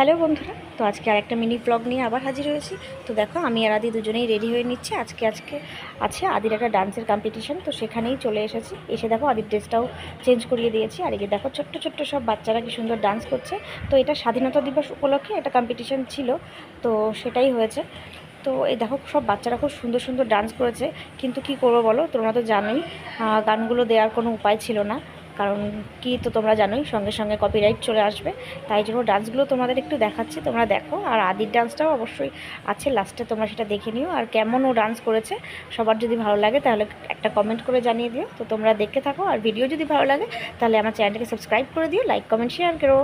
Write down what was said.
Hello বন্ধুরা, তো আজকে আরেকটা মিনি ব্লগ নিয়ে আবার হাজির হয়েছি। তো দেখো, আমি আর আদি দুজনেই রেডি হয়ে নিচ্ছি। আজকে আছে আদির একটা ডান্সের কম্পিটিশন, তো সেখানেই চলে এসেছি। এসে দেখো আদির ড্রেসটাও চেঞ্জ করিয়ে দিয়েছি। আর এই যে দেখো ছোট্ট ছোট্ট সব বাচ্চারা কি সুন্দর ডান্স করছে। তো এটা স্বাধীনতা দিবস উপলক্ষে একটা কম্পিটিশন ছিল, তো সেটাই হয়েছে। তো এই দেখো সব বাচ্চারা খুব সুন্দর সুন্দর ডান্স করেছে। কিন্তু কি করবো বলো, তোমরা তো জানোই গানগুলো দেওয়ার কোনো উপায় ছিল না। কারণ কি, তো তোমরা জানোই সঙ্গে সঙ্গে কপিরাইট চলে আসবে। তাই জন্য ডান্সগুলো তোমাদের একটু দেখাচ্ছি, তোমরা দেখো। আর আদির ডান্সটাও অবশ্যই আছে লাস্টে, তোমরা সেটা দেখে নিও। আর কেমন ও ডান্স করেছে সবার যদি ভালো লাগে তাহলে একটা কমেন্ট করে জানিয়ে দিও। তো তোমরা দেখতে থাকো, আর ভিডিও যদি ভালো লাগে তাহলে আমার চ্যানেলটাকে সাবস্ক্রাইব করে দিও, লাইক কমেন্ট শেয়ার করো।